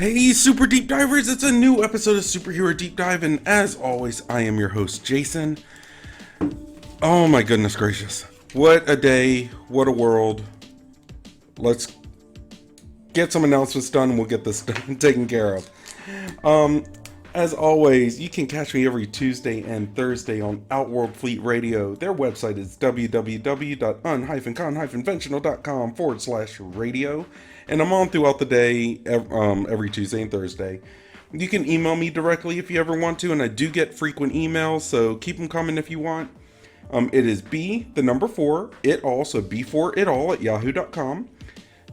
Hey, Super Deep Divers! It's a new episode of Superhero Deep Dive, and as always, I am your host, Jason. Oh my goodness gracious. What a day, what a world. Let's get some announcements done and we'll get this taken care of. As always, you can catch me every Tuesday and Thursday on Outworld Fleet Radio. Their website is www.un-conventional.com/radio. And I'm on throughout the day, every Tuesday and Thursday. You can email me directly if you ever want to, and I do get frequent emails, so keep them coming if you want. It is B4, it all, so B4itall at yahoo.com.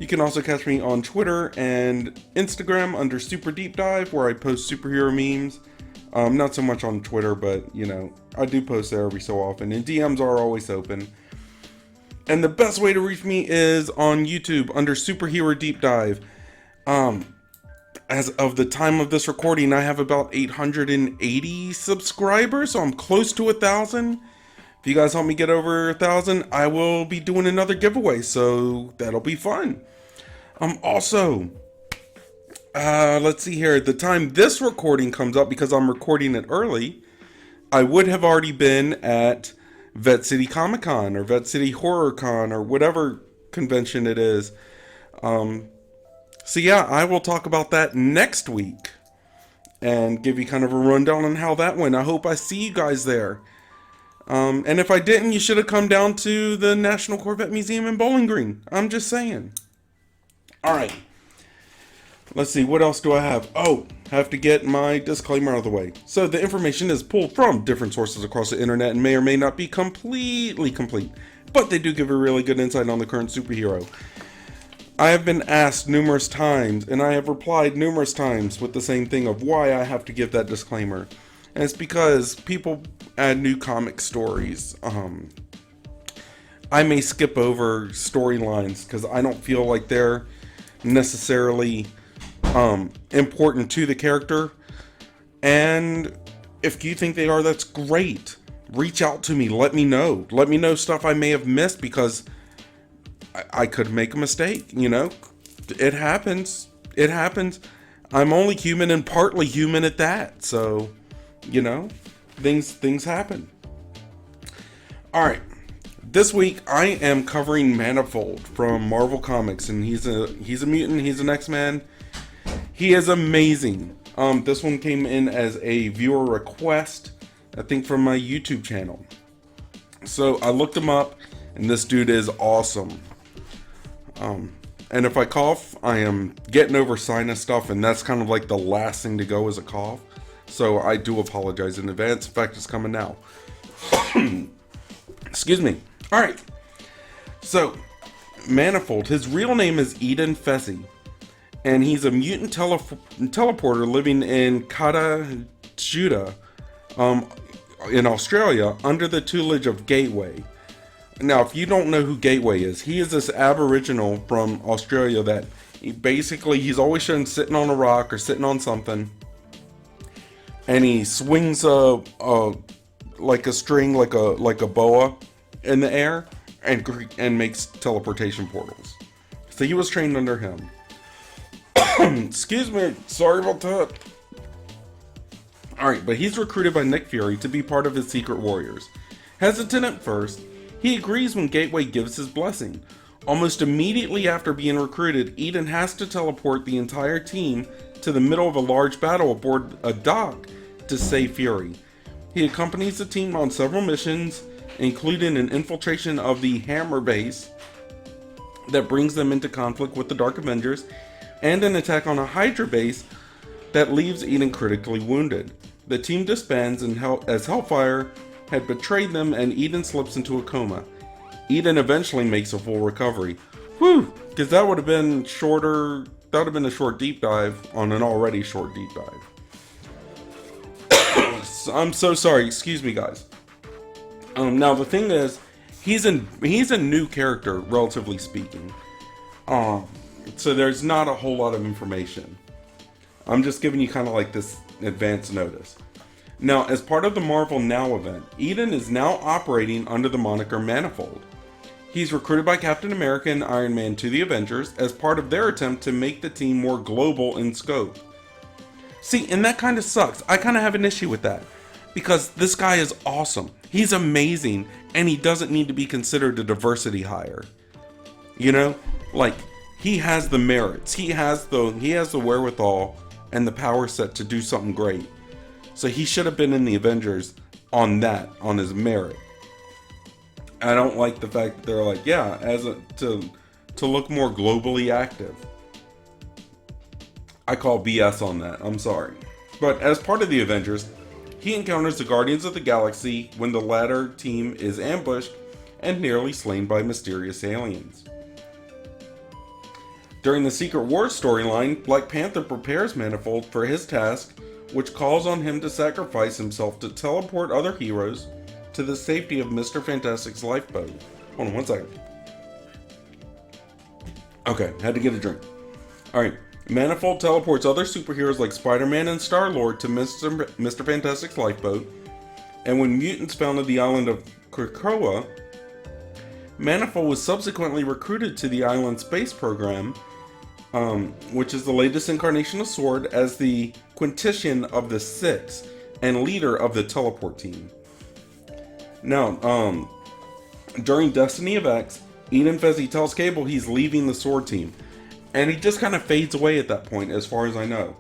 You can also catch me on Twitter and Instagram under Super Deep Dive, where I post superhero memes. Not so much on Twitter, but, I do post there every so often, and DMs are always open. And the best way to reach me is on YouTube under Superhero Deep Dive. As of the time of this recording, I have about 880 subscribers, so I'm close to 1,000. If you guys help me get over 1,000, I will be doing another giveaway, so that'll be fun. Also, let's see here. At the time this recording comes up, because I'm recording it early, I would have already been at Vet City Comic Con or Vet City Horror Con or whatever convention it is. So yeah, I will talk about that next week and give you kind of a rundown on how that went. I hope I see you guys there. And if I didn't, you should have come down to the National Corvette Museum in Bowling Green. I'm just saying. Alright. Let's see, what else do I have? Oh, have to get my disclaimer out of the way. So the information is pulled from different sources across the internet and may or may not be completely complete. But they do give a really good insight on the current superhero. I have been asked numerous times, and I have replied numerous times with the same thing of why I have to give that disclaimer. And it's because people add new comic stories. I may skip over storylines because I don't feel like they're necessarily important to the character. And if you think they are, that's great. Reach out to me. Let me know. Let me know stuff I may have missed, because I could make a mistake. It happens. It happens. I'm only human and partly human at that. So, things happen. All right. This week I am covering Manifold from Marvel Comics, and he's a mutant. He's an X-Man. He is amazing. This one came in as a viewer request, I think, from my YouTube channel. So I looked him up, and this dude is awesome. And if I cough, I am getting over sinus stuff, and that's kind of like the last thing to go is a cough. So I do apologize in advance. In fact, it's coming now. Excuse me. All right. So, Manifold. His real name is Eden Fessy, and he's a mutant teleporter living in Kata, in Australia, under the tutelage of Gateway. Now, if you don't know who Gateway is, he is this aboriginal from Australia that he's always shown sitting on a rock or sitting on something, and he swings like a string, like a boa in the air, and makes teleportation portals. So he was trained under him. Excuse me, sorry about that. Alright, but he's recruited by Nick Fury to be part of his Secret Warriors. Hesitant at first, he agrees when Gateway gives his blessing. Almost immediately after being recruited, Eden has to teleport the entire team to the middle of a large battle aboard a dock to save Fury. He accompanies the team on several missions, including an infiltration of the Hammer base that brings them into conflict with the Dark Avengers, and an attack on a Hydra base that leaves Eden critically wounded. The team disbands as Hellfire had betrayed them, and Eden slips into a coma. Eden eventually makes a full recovery. Whew, because that would have been shorter. That would have been a short deep dive on an already short deep dive. I'm so sorry. Excuse me, guys. Now the thing is, he's a new character, relatively speaking. So there's not a whole lot of information. I'm just giving you kind of like this advance notice. Now, as part of the Marvel Now event, Eden is now operating under the moniker Manifold. He's recruited by Captain America and Iron Man to the Avengers as part of their attempt to make the team more global in scope. See, and that kind of sucks. I kind of have an issue with that. Because this guy is awesome. He's amazing, and he doesn't need to be considered a diversity hire. You know? Like, he has the merits. He has the wherewithal and the power set to do something great. So he should have been in the Avengers on his merit. I don't like the fact that they're like, yeah, to look more globally active. I call BS on that. I'm sorry. But as part of the Avengers, he encounters the Guardians of the Galaxy when the latter team is ambushed and nearly slain by mysterious aliens. During the Secret Wars storyline, Black Panther prepares Manifold for his task, which calls on him to sacrifice himself to teleport other heroes to the safety of Mr. Fantastic's lifeboat. Hold on one second. Okay, had to get a drink. Alright, Manifold teleports other superheroes like Spider-Man and Star-Lord to Mr. Fantastic's lifeboat, and when mutants founded the island of Krakoa, Manifold was subsequently recruited to the island space program, which is the latest incarnation of S.W.O.R.D. as the quintessence of the Six and leader of the teleport team. Now, during Destiny of X, Eden Fezzi tells Cable he's leaving the S.W.O.R.D. team, and he just kind of fades away at that point, as far as I know.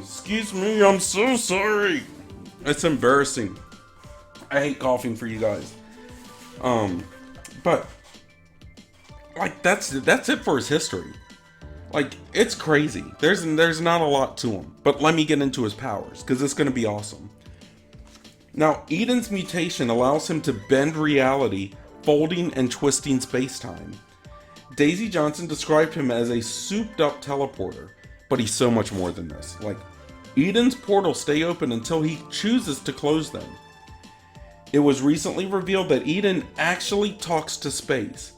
Excuse me, I'm so sorry. It's embarrassing. I hate coughing for you guys. But like that's it for his history. Like, it's crazy. There's not a lot to him. But let me get into his powers, because it's going to be awesome. Now, Eden's mutation allows him to bend reality, folding and twisting space-time. Daisy Johnson described him as a souped-up teleporter, but he's so much more than this. Like, Eden's portals stay open until he chooses to close them. It was recently revealed that Eden actually talks to space.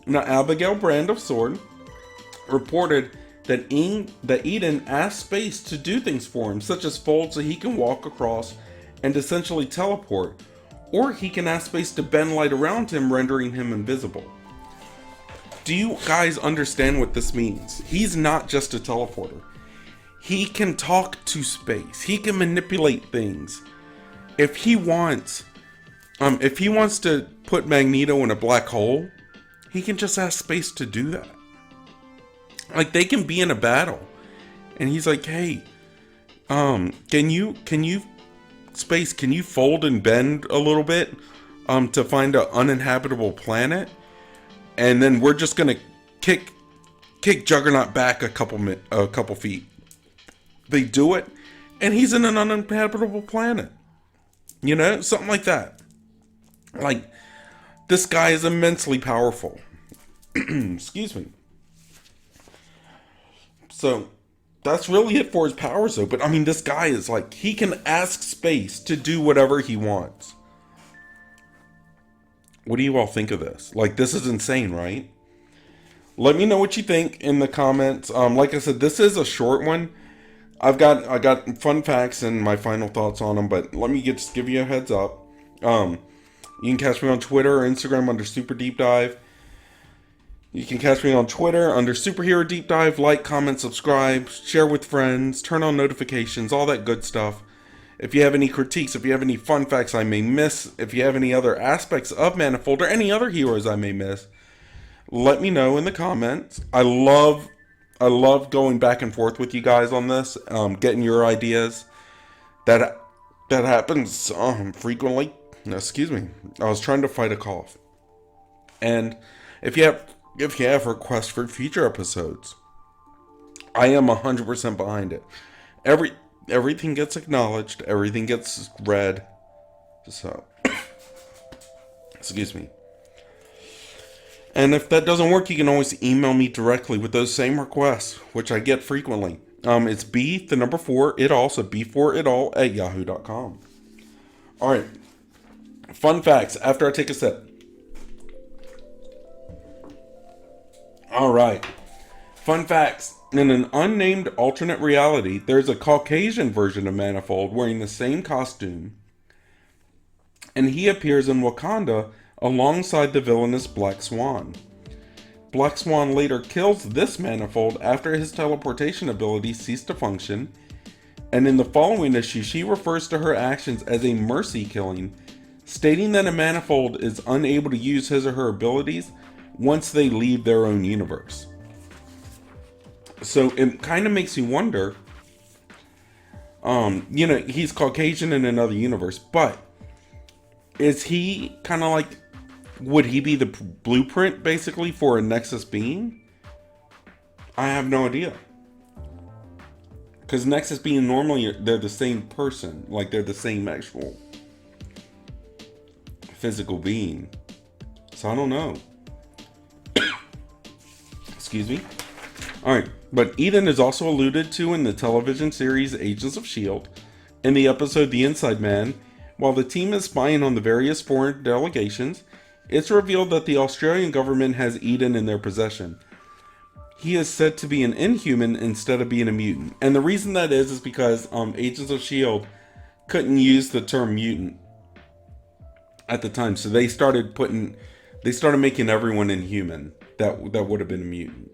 Now, Abigail Brand of S.W.O.R.D. reported that Eden asked space to do things for him, such as fold so he can walk across and essentially teleport, or he can ask space to bend light around him, rendering him invisible. Do you guys understand what this means? He's not just a teleporter. He can talk to space. He can manipulate things. If he wants to put Magneto in a black hole, he can just ask space to do that. Like, they can be in a battle, and he's like, hey, can you space, can you fold and bend a little bit to find an uninhabitable planet? And then we're just gonna kick Juggernaut back a couple feet. They do it, and he's in an uninhabitable planet. You know, something like that. Like, this guy is immensely powerful. Excuse me. So, that's really it for his powers, though. But, I mean, this guy is like, he can ask space to do whatever he wants. What do you all think of this? Like, this is insane, right? Let me know what you think in the comments. Like I said, this is a short one. I got fun facts and my final thoughts on them, but let me just give you a heads up. You can catch me on Twitter or Instagram under superherodeepdive. You can catch me on Twitter under superherodeepdive. Like, comment, subscribe, share with friends, turn on notifications, all that good stuff. If you have any critiques, if you have any fun facts I may miss, if you have any other aspects of Manifold or any other heroes I may miss, let me know in the comments. I love going back and forth with you guys on this, getting your ideas. That happens frequently. Excuse me. I was trying to fight a cough. And if you have requests for future episodes, I am 100% behind it. Everything gets acknowledged. Everything gets read. So, excuse me. And if that doesn't work, you can always email me directly with those same requests, which I get frequently. It's B4itall, so B4itall at yahoo.com. Alright. Fun facts after I take a sip. Alright. Fun facts. In an unnamed alternate reality, there's a Caucasian version of Manifold wearing the same costume, and he appears in Wakanda alongside the villainous Black Swan. Black Swan later kills this Manifold after his teleportation ability ceased to function, and in the following issue, she refers to her actions as a mercy killing, stating that a Manifold is unable to use his or her abilities once they leave their own universe. So it kind of makes you wonder, he's Caucasian in another universe, but is he kind of like, would he be the blueprint basically for a Nexus being? I have no idea. Because Nexus being normally, they're the same person. Like, they're the same actual physical being. So I don't know. Excuse me. Alright, but Eden is also alluded to in the television series Agents of S.H.I.E.L.D. In the episode The Inside Man, while the team is spying on the various foreign delegations, it's revealed that the Australian government has Eden in their possession. He is said to be an Inhuman instead of being a mutant. And the reason that is because Agents of S.H.I.E.L.D. couldn't use the term mutant at the time. So they started making everyone Inhuman that would have been a mutant.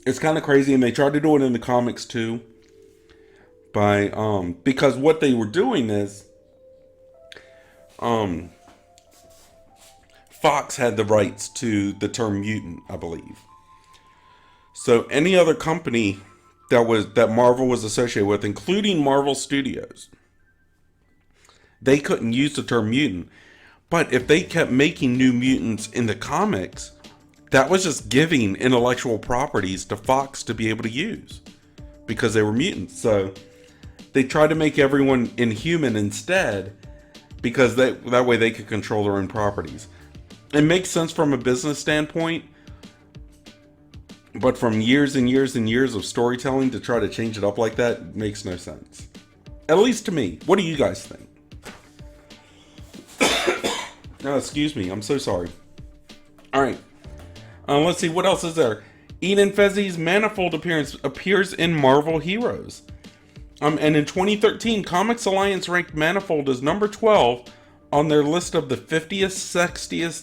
It's kind of crazy, and they tried to do it in the comics too. Because what they were doing is Fox had the rights to the term mutant, I believe. So any other company that Marvel was associated with, including Marvel Studios, they couldn't use the term mutant. But if they kept making new mutants in the comics, that was just giving intellectual properties to Fox to be able to use, because they were mutants. So they tried to make everyone Inhuman instead, because that way they could control their own properties. It makes sense from a business standpoint, but from years and years and years of storytelling to try to change it up like that makes no sense. At least to me. What do you guys think? Oh, excuse me. I'm so sorry. Alright. Let's see. What else is there? Eden Fezzie's Manifold appears in Marvel Heroes. And in 2013, Comics Alliance ranked Manifold as number 12 on their list of the 50th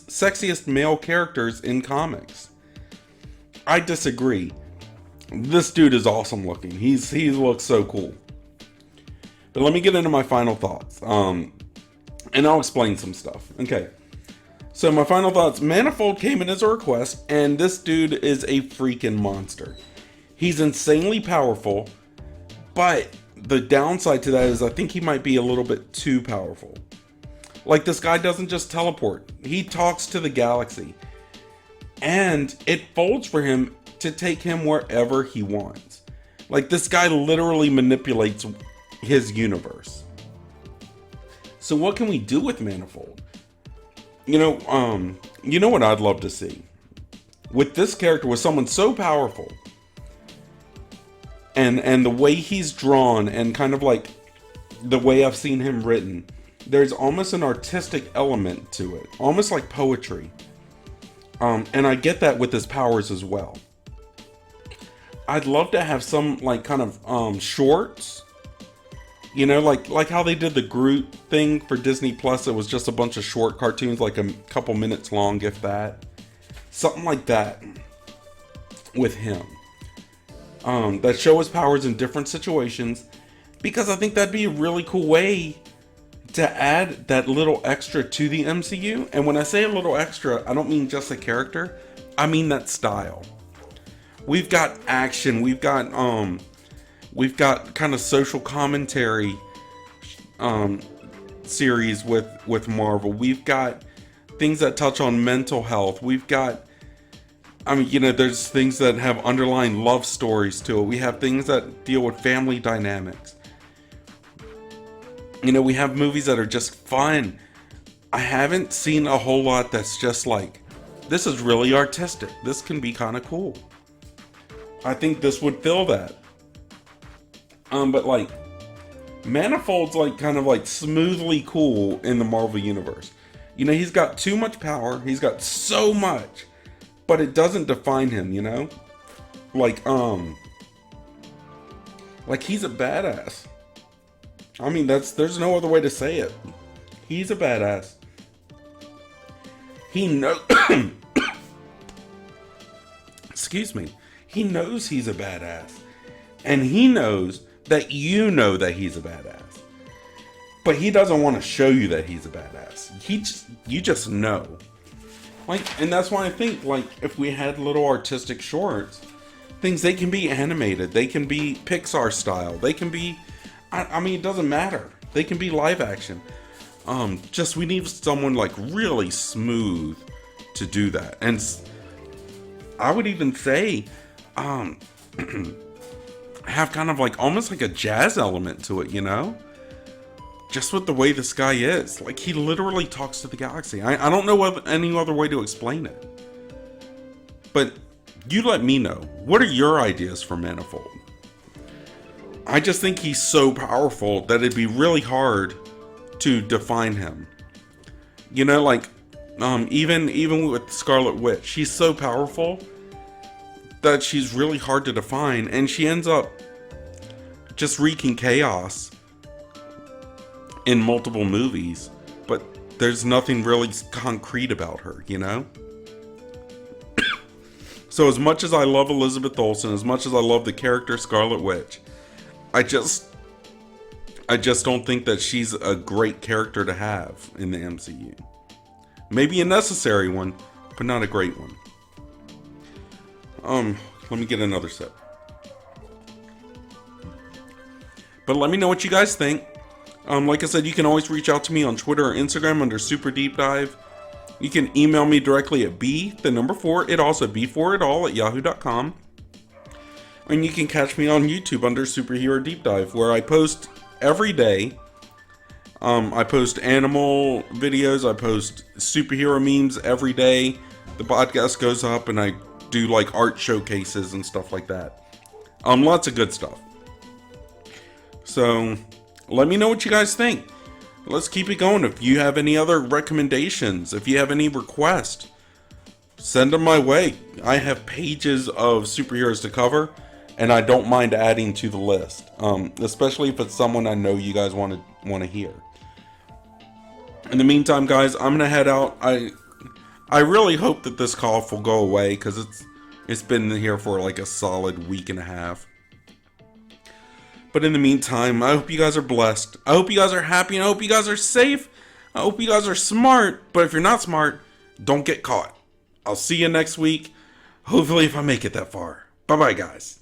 sexiest male characters in comics. I disagree. This dude is awesome looking. He looks so cool. But let me get into my final thoughts. And I'll explain some stuff. Okay. So my final thoughts. Manifold came in as a request, and this dude is a freaking monster. He's insanely powerful, but the downside to that is I think he might be a little bit too powerful. Like, this guy doesn't just teleport. He talks to the galaxy. And it folds for him to take him wherever he wants. Like, this guy literally manipulates his universe. So what can we do with Manifold? You know what I'd love to see? With this character, with someone so powerful, and the way he's drawn, and kind of like the way I've seen him written, there's almost an artistic element to it, almost like poetry. And I get that with his powers as well. I'd love to have some like kind of shorts, like how they did the Groot thing for Disney Plus. It was just a bunch of short cartoons, like a couple minutes long, if that. Something like that with him. That show his powers in different situations, because I think that'd be a really cool way to add that little extra to the MCU. And when I say a little extra, I don't mean just a character. I mean that style. We've got action. We've got kind of social commentary series with Marvel. We've got things that touch on mental health. We've got, there's things that have underlying love stories to it. We have things that deal with family dynamics. We have movies that are just fun. I haven't seen a whole lot that's just like, this is really artistic. This can be kind of cool. I think this would fill that. But like, Manifold's like kind of like smoothly cool in the Marvel universe. He's got too much power. He's got so much, but it doesn't define him, Like he's a badass. There's no other way to say it. He's a badass. He knows. Excuse me. He knows he's a badass. And he knows that you know that he's a badass. But he doesn't want to show you that he's a badass. You just know. Like, and that's why I think, like, if we had little artistic shorts, things, they can be animated, they can be Pixar style, they can be, I mean, it doesn't matter. They can be live action. Just, we need someone, like, really smooth to do that. And I would even say, have kind of like, almost like a jazz element to it, you know? Just with the way this guy is. Like, he literally talks to the galaxy. I don't know any other way to explain it. But you let me know. What are your ideas for Manifold? I just think he's so powerful that it'd be really hard to define him. You know, like, even with Scarlet Witch, she's so powerful that she's really hard to define. And she ends up just wreaking chaos in multiple movies, but there's nothing really concrete about her, you know? So as much as I love Elizabeth Olsen, as much as I love the character Scarlet Witch, I just don't think that she's a great character to have in the MCU. Maybe a necessary one, but not a great one. Let me get another sip. But let me know what you guys think. Like I said, you can always reach out to me on Twitter or Instagram under superdeepdive. You can email me directly at b4itall@yahoo.com. And you can catch me on YouTube under Superhero Deep Dive, where I post every day. I post animal videos, I post superhero memes every day. The podcast goes up and I do like art showcases and stuff like that. Lots of good stuff. So let me know what you guys think. Let's keep it going. If you have any other recommendations, if you have any requests, send them my way. I have pages of superheroes to cover, and I don't mind adding to the list, especially if it's someone I know you guys want to hear. In the meantime, guys, I'm gonna head out. I really hope that this cough will go away, because it's been here for like a solid week and a half. But in the meantime, I hope you guys are blessed. I hope you guys are happy, and I hope you guys are safe. I hope you guys are smart. But if you're not smart, don't get caught. I'll see you next week. Hopefully, if I make it that far. Bye-bye, guys.